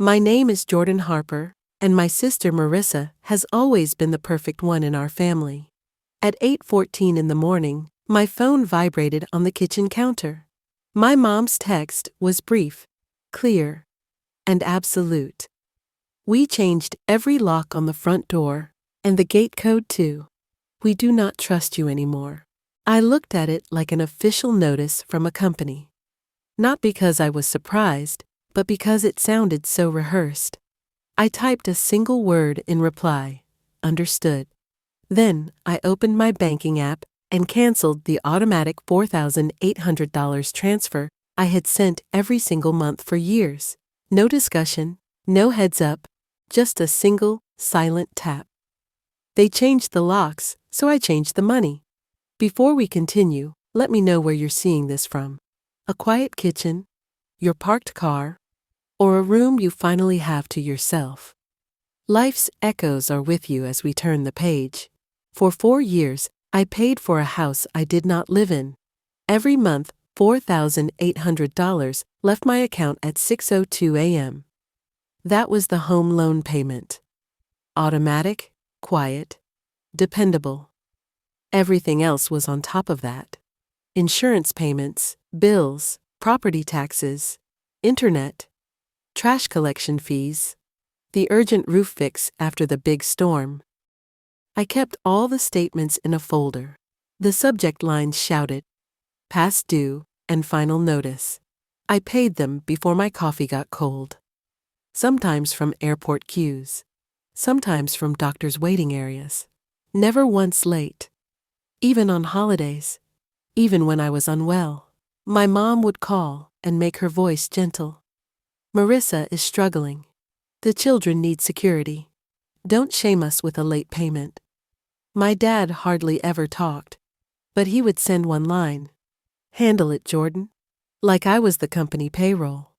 My name is Jordan Harper, and my sister Marissa has always been the perfect one in our family. At 8:14 in the morning, my phone vibrated on the kitchen counter. My mom's text was brief, clear, and absolute. We changed every lock on the front door, and the gate code too. We do not trust you anymore. I looked at it like an official notice from a company. Not because I was surprised, but because it sounded so rehearsed. I typed a single word in reply, understood. Then I opened my banking app and canceled the automatic $4,800 transfer I had sent every single month for years. No discussion, no heads up, just a single, silent tap. They changed the locks, so I changed the money. Before we continue, let me know where you're seeing this from. A quiet kitchen, your parked car, or a room you finally have to yourself. Life's echoes are with you as we turn the page. For 4 years, I paid for a house I did not live in. Every month, $4,800 left my account at 6:02 a.m. That was the home loan payment. Automatic, quiet, dependable. Everything else was on top of that. Insurance payments, bills, property taxes, internet, trash collection fees, the urgent roof fix after the big storm. I kept all the statements in a folder. The subject lines shouted, past due and final notice. I paid them before my coffee got cold. Sometimes from airport queues. Sometimes from doctors' waiting areas. Never once late. Even on holidays. Even when I was unwell. My mom would call and make her voice gentle. Marissa is struggling. The children need security. Don't shame us with a late payment. My dad hardly ever talked, but he would send one line. Handle it, Jordan. Like I was the company payroll.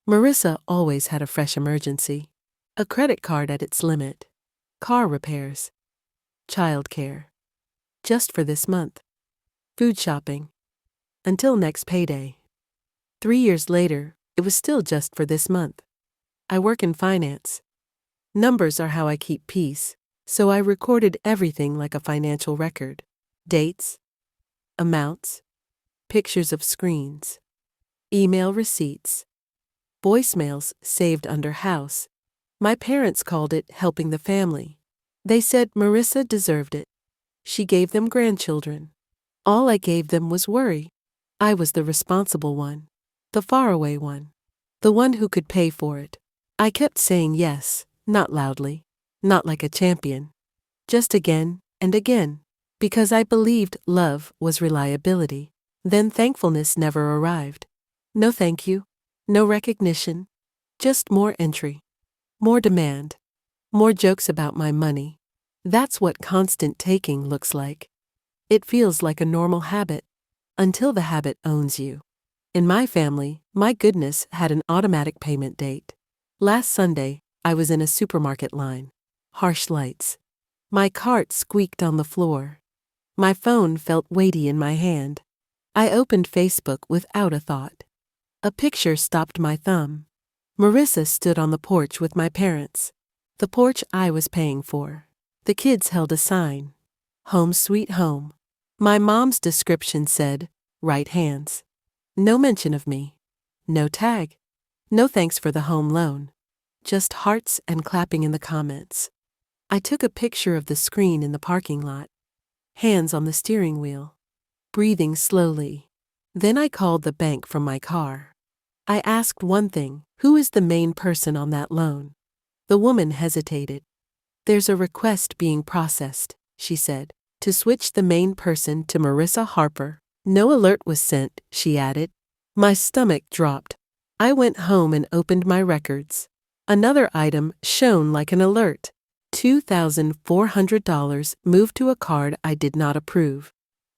Marissa always had a fresh emergency. A credit card at its limit. Car repairs. Childcare. Just for this month. Food shopping. Until next payday. 3 years later, it was still just for this month. I work in finance. Numbers are how I keep peace, so I recorded everything like a financial record. Dates, amounts, pictures of screens, email receipts, voicemails saved under house. My parents called it helping the family. They said Marissa deserved it. She gave them grandchildren. All I gave them was worry. I was the responsible one. The faraway one. The one who could pay for it. I kept saying yes, not loudly, not like a champion. Just again and again, because I believed love was reliability. Then thankfulness never arrived. No thank you, no recognition, just more entry, more demand, more jokes about my money. That's what constant taking looks like. It feels like a normal habit, until the habit owns you. In my family, my goodness had an automatic payment date. Last Sunday, I was in a supermarket line. Harsh lights. My cart squeaked on the floor. My phone felt weighty in my hand. I opened Facebook without a thought. A picture stopped my thumb. Marissa stood on the porch with my parents. The porch I was paying for. The kids held a sign. Home sweet home. My mom's description said, right hands. No mention of me. No tag. No thanks for the home loan. Just hearts and clapping in the comments. I took a picture of the screen in the parking lot. Hands on the steering wheel. Breathing slowly. Then I called the bank from my car. I asked one thing, who is the main person on that loan? The woman hesitated. There's a request being processed, she said, to switch the main person to Marissa Harper. No alert was sent, she added. My stomach dropped. I went home and opened my records. Another item shone like an alert. $2,400 moved to a card I did not approve.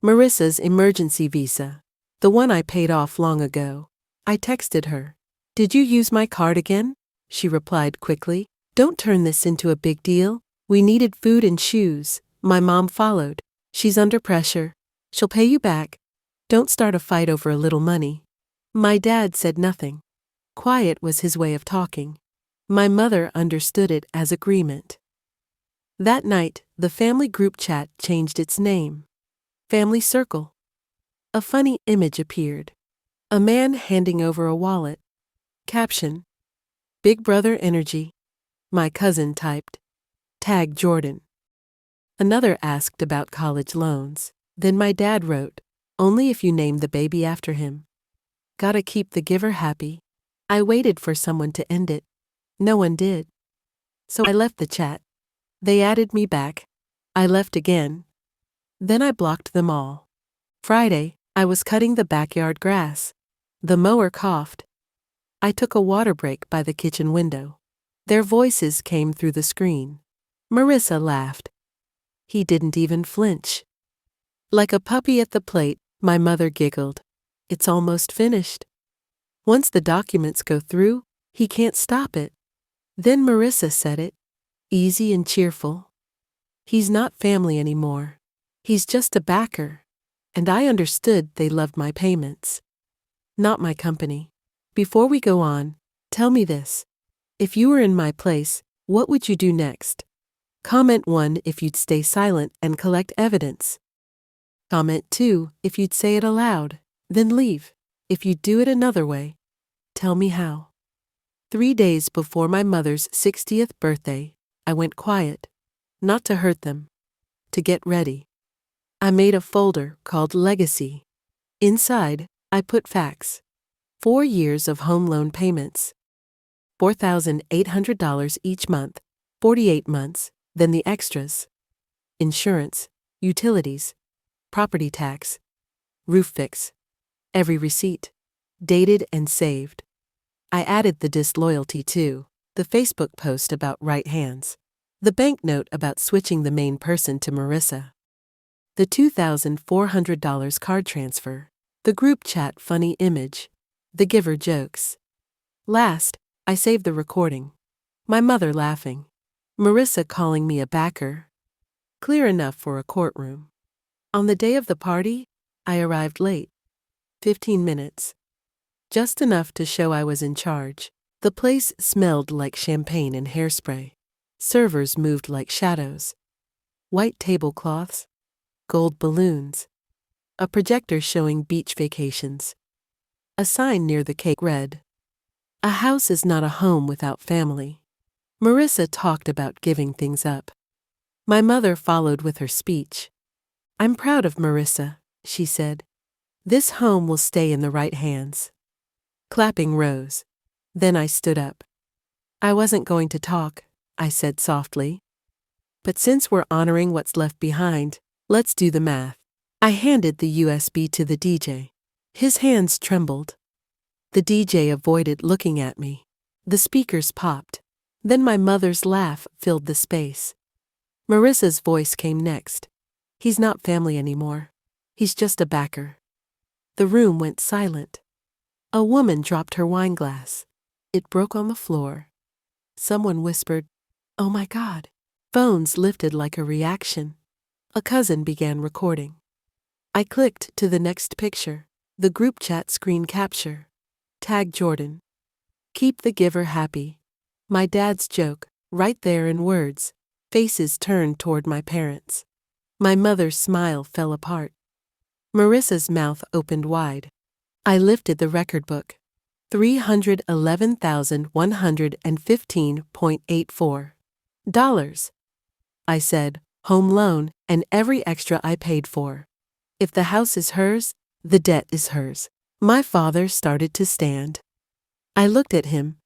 Marissa's emergency visa. The one I paid off long ago. I texted her. Did you use my card again? She replied quickly. Don't turn this into a big deal. We needed food and shoes. My mom followed. She's under pressure. She'll pay you back. Don't start a fight over a little money. My dad said nothing. Quiet was his way of talking. My mother understood it as agreement. That night, the family group chat changed its name. Family Circle. A funny image appeared. A man handing over a wallet. Caption: Big Brother Energy. My cousin typed. Tag Jordan. Another asked about college loans. Then my dad wrote, only if you name the baby after him. Gotta keep the giver happy. I waited for someone to end it. No one did. So I left the chat. They added me back. I left again. Then I blocked them all. Friday, I was cutting the backyard grass. The mower coughed. I took a water break by the kitchen window. Their voices came through the screen. Marissa laughed. He didn't even flinch. Like a puppy at the plate, my mother giggled. It's almost finished. Once the documents go through, he can't stop it. Then Marissa said it, easy and cheerful. He's not family anymore. He's just a backer. And I understood they loved my payments. Not my company. Before we go on, tell me this. If you were in my place, what would you do next? Comment 1 if you'd stay silent and collect evidence. Comment 2 if you'd say it aloud, then leave. If you'd do it another way, tell me how. 3 days before my mother's 60th birthday, I went quiet. Not to hurt them. To get ready. I made a folder called Legacy. Inside, I put facts. 4 years of home loan payments. $4,800 each month, 48 months, then the extras. Insurance, utilities, property tax, roof fix. Every receipt. Dated and saved. I added the disloyalty too, the Facebook post about right hands, the bank note about switching the main person to Marissa, the $2,400 card transfer, the group chat funny image, the giver jokes. Last, I saved the recording. My mother laughing. Marissa calling me a backer. Clear enough for a courtroom. On the day of the party, I arrived late. 15 minutes. Just enough to show I was in charge. The place smelled like champagne and hairspray. Servers moved like shadows. White tablecloths. Gold balloons. A projector showing beach vacations. A sign near the cake read, "A house is not a home without family." Marissa talked about giving things up. My mother followed with her speech. "I'm proud of Marissa," she said. "This home will stay in the right hands." Clapping rose. Then I stood up. "I wasn't going to talk," I said softly. "But since we're honoring what's left behind, let's do the math." I handed the USB to the DJ. His hands trembled. The DJ avoided looking at me. The speakers popped. Then my mother's laugh filled the space. Marissa's voice came next. "He's not family anymore. He's just a backer." The room went silent. A woman dropped her wine glass. It broke on the floor. Someone whispered, "Oh my God." Phones lifted like a reaction. A cousin began recording. I clicked to the next picture, the group chat screen capture. Tag Jordan. Keep the giver happy. My dad's joke, right there in words. Faces turned toward my parents. My mother's smile fell apart. Marissa's mouth opened wide. I lifted the record book. $311,115.84. I said, home loan and every extra I paid for. If the house is hers, the debt is hers. My father started to stand. I looked at him.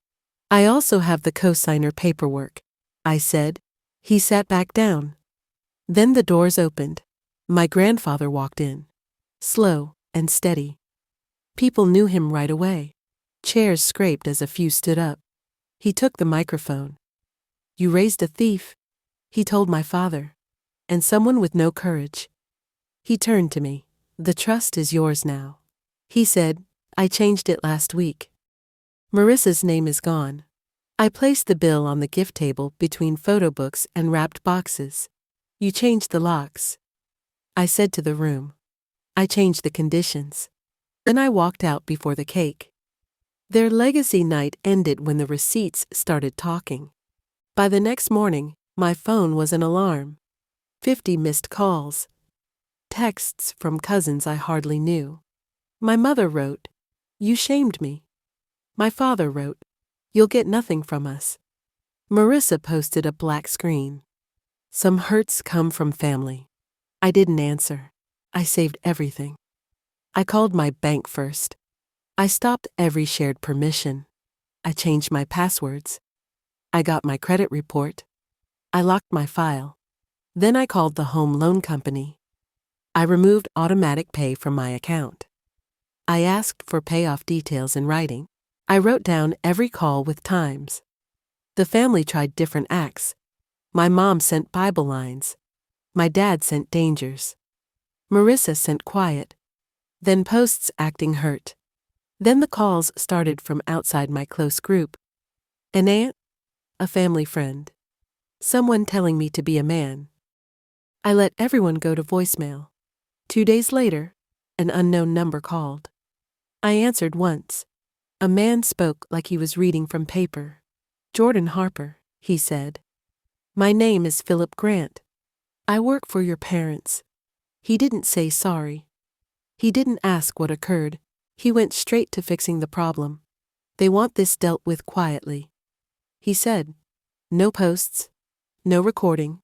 "I also have the cosigner paperwork," I said. He sat back down. Then the doors opened. My grandfather walked in. Slow and steady. People knew him right away. Chairs scraped as a few stood up. He took the microphone. "You raised a thief," he told my father, "and someone with no courage." He turned to me. "The trust is yours now." He said, "I changed it last week. Marissa's name is gone." I placed the bill on the gift table between photo books and wrapped boxes. "You changed the locks," I said to the room. "I changed the conditions." Then I walked out before the cake. Their legacy night ended when the receipts started talking. By the next morning, my phone was an alarm. 50 missed calls. Texts from cousins I hardly knew. My mother wrote, "You shamed me." My father wrote, "You'll get nothing from us." Marissa posted a black screen. "Some hurts come from family." I didn't answer. I saved everything. I called my bank first. I stopped every shared permission. I changed my passwords. I got my credit report. I locked my file. Then I called the home loan company. I removed automatic pay from my account. I asked for payoff details in writing. I wrote down every call with times. The family tried different acts. My mom sent Bible lines. My dad sent dangers. Marissa sent quiet. Then posts acting hurt. Then the calls started from outside my close group. An aunt, a family friend, someone telling me to be a man. I let everyone go to voicemail. 2 days later, an unknown number called. I answered once. A man spoke like he was reading from paper. "Jordan Harper," he said. "My name is Philip Grant. I work for your parents." He didn't say sorry. He didn't ask what occurred. He went straight to fixing the problem. "They want this dealt with quietly." He said, "No posts, no recording,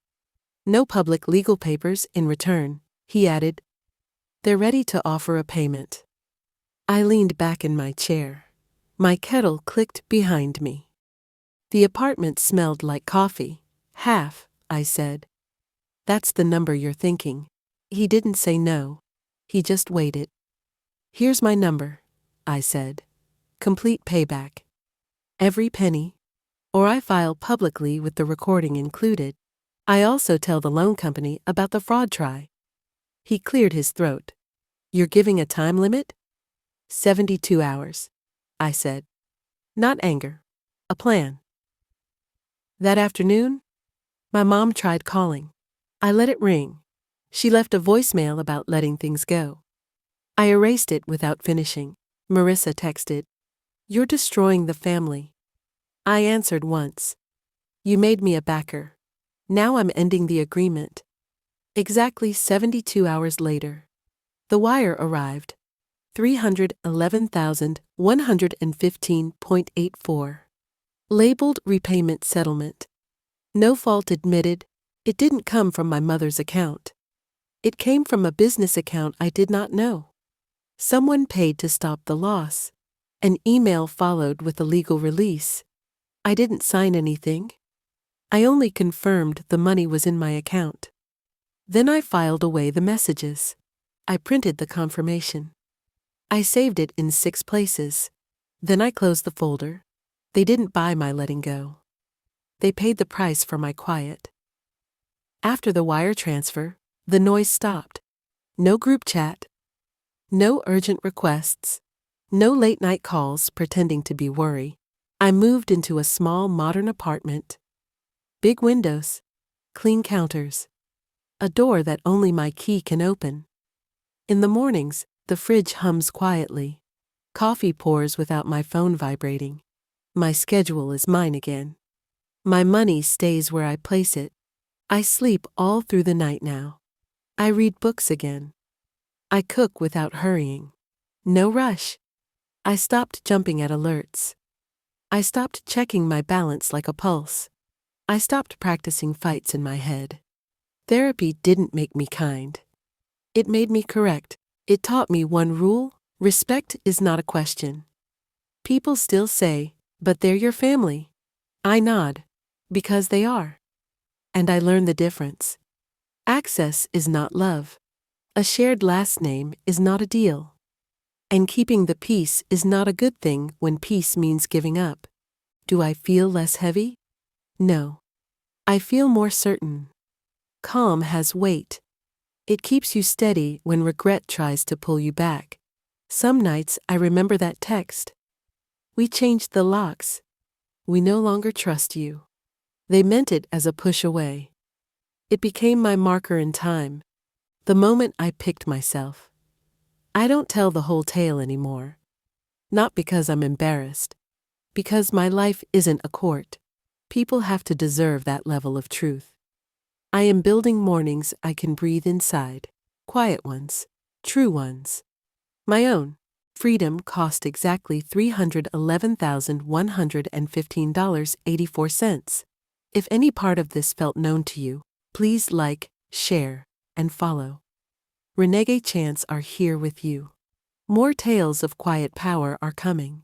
no public legal papers in return." He added, "They're ready to offer a payment." I leaned back in my chair. My kettle clicked behind me. "The apartment smelled like coffee." "Half," I said. "That's the number you're thinking." He didn't say no. He just waited. "Here's my number," I said. "Complete payback. Every penny, or I file publicly with the recording included. I also tell the loan company about the fraud try." He cleared his throat. "You're giving a time limit?" 72 hours, I said. Not anger, a plan. That afternoon, my mom tried calling. I let it ring. She left a voicemail about letting things go. I erased it without finishing. Marissa texted, "You're destroying the family." I answered once. "You made me a backer. Now I'm ending the agreement." Exactly 72 hours later, the wire arrived. 311,115.84. Labeled repayment settlement. No fault admitted. It didn't come from my mother's account. It came from a business account I did not know. Someone paid to stop the loss. An email followed with a legal release. I didn't sign anything. I only confirmed the money was in my account. Then I filed away the messages. I printed the confirmation. I saved it in 6 places. Then I closed the folder. They didn't buy my letting go. They paid the price for my quiet. After the wire transfer, the noise stopped. No group chat. No urgent requests. No late-night calls pretending to be worry. I moved into a small modern apartment. Big windows. Clean counters. A door that only my key can open. In the mornings, the fridge hums quietly. Coffee pours without my phone vibrating. My schedule is mine again. My money stays where I place it. I sleep all through the night now. I read books again. I cook without hurrying. No rush. I stopped jumping at alerts. I stopped checking my balance like a pulse. I stopped practicing fights in my head. Therapy didn't make me kind. It made me correct. It taught me one rule: respect is not a question. People still say, "But they're your family." I nod, because they are. And I learned the difference. Access is not love. A shared last name is not a deal. And keeping the peace is not a good thing when peace means giving up. Do I feel less heavy? No. I feel more certain. Calm has weight. It keeps you steady when regret tries to pull you back. Some nights I remember that text. "We changed the locks. We no longer trust you." They meant it as a push away. It became my marker in time. The moment I picked myself. I don't tell the whole tale anymore. Not because I'm embarrassed. Because my life isn't a court. People have to deserve that level of truth. I am building mornings I can breathe inside. Quiet ones. True ones. My own. Freedom cost exactly $311,115.84. If any part of this felt known to you, please like, share, and follow. Renegade chants are here with you. More tales of quiet power are coming.